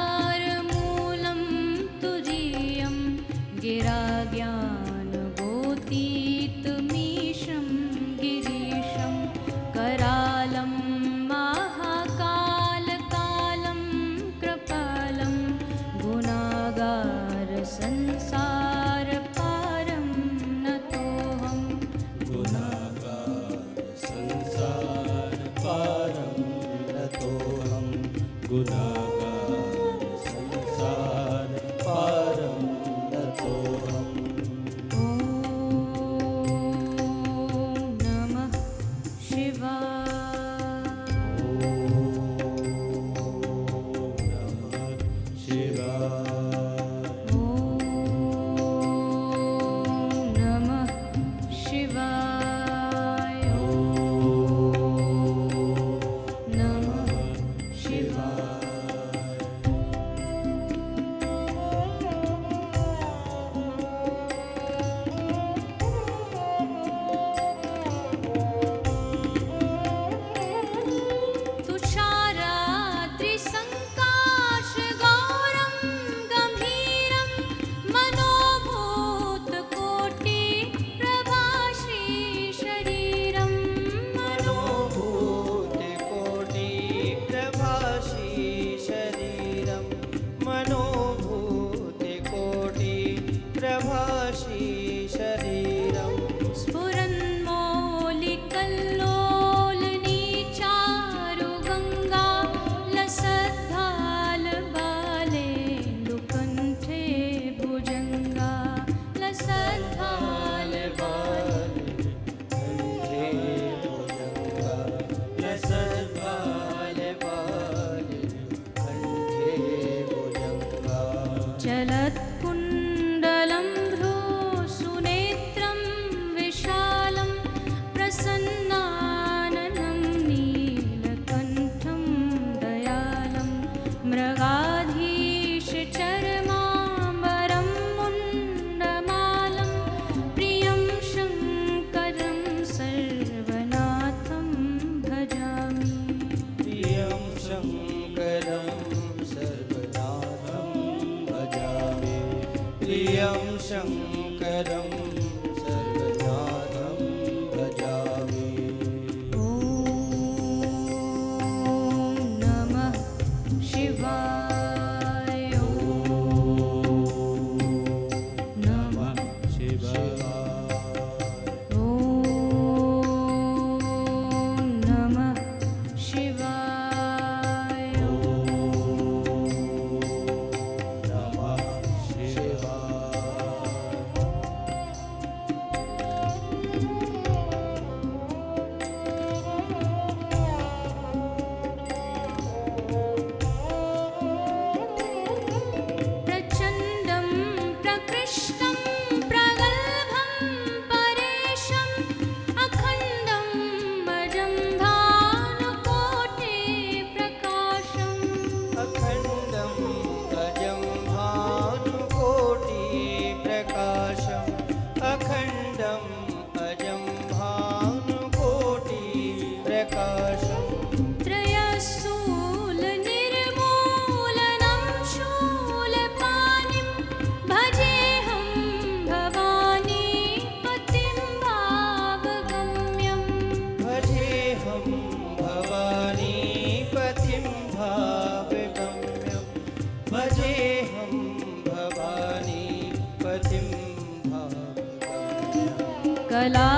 निराकारमुकारमूलं तुरीयं गिराज्ञानगोतीतमीशं गिरीशं करालं महाकालकालं कृपालं गुणागार संसारपारं नतोऽहं गुणागार संसारपारं नतोऽहं गुणागार संसारपारं नतोऽहम् ॐ नमः शिवाय नमः शिवाय ॐ नमः शिवाय तुषाराद्रिसङ्काशगौरं गम्भीरं मनोभूतकोटिप्रभाश्रीशरीरं मनोभूतिकोटिप्रभाश्रीशरीरं मनोभूतिकोटिप्रभाश्रीशरीरं स्फुरन्मौलिकल्लोलनीचारुगङ्गा लसद्भालबालेन्दुकण्ठे भुजङ्गा चलत्कुण्डलं भ्रूसुनेत्रं विशालं प्रसन्नाननं नीलकण्ठं दयालं मृगाधीशचर्माम्बरं मुण्डमालं प्रियं शङ्करं सर्वनाथं भजामि प्रियं शङ्करं सर्वनाथं भजामि प्रियं शङ्करं सर्वनाथं भजामि ॐ नमः शिवाय ॐ नमः शिवाय ॐ नमः शिवाय ॐ नमः प्रचण्डं प्रकृष्टं प्रगल्भं परेशम् अखण्डं अजं भानुकोटिप्रकाशम् अखण्डं गजं भानुकोटिप्रकाशम् अखण्डम् अजं भानुकोटिप्रकाशम् त्रयशूलनिर्मूलनं शूलपाणिं भजेऽहं भवानी पतिं भावगम्यं भजेऽहं भवानीपतिं भावगम्यं भजेऽहं भवानीपतिं भावगम्यम् कला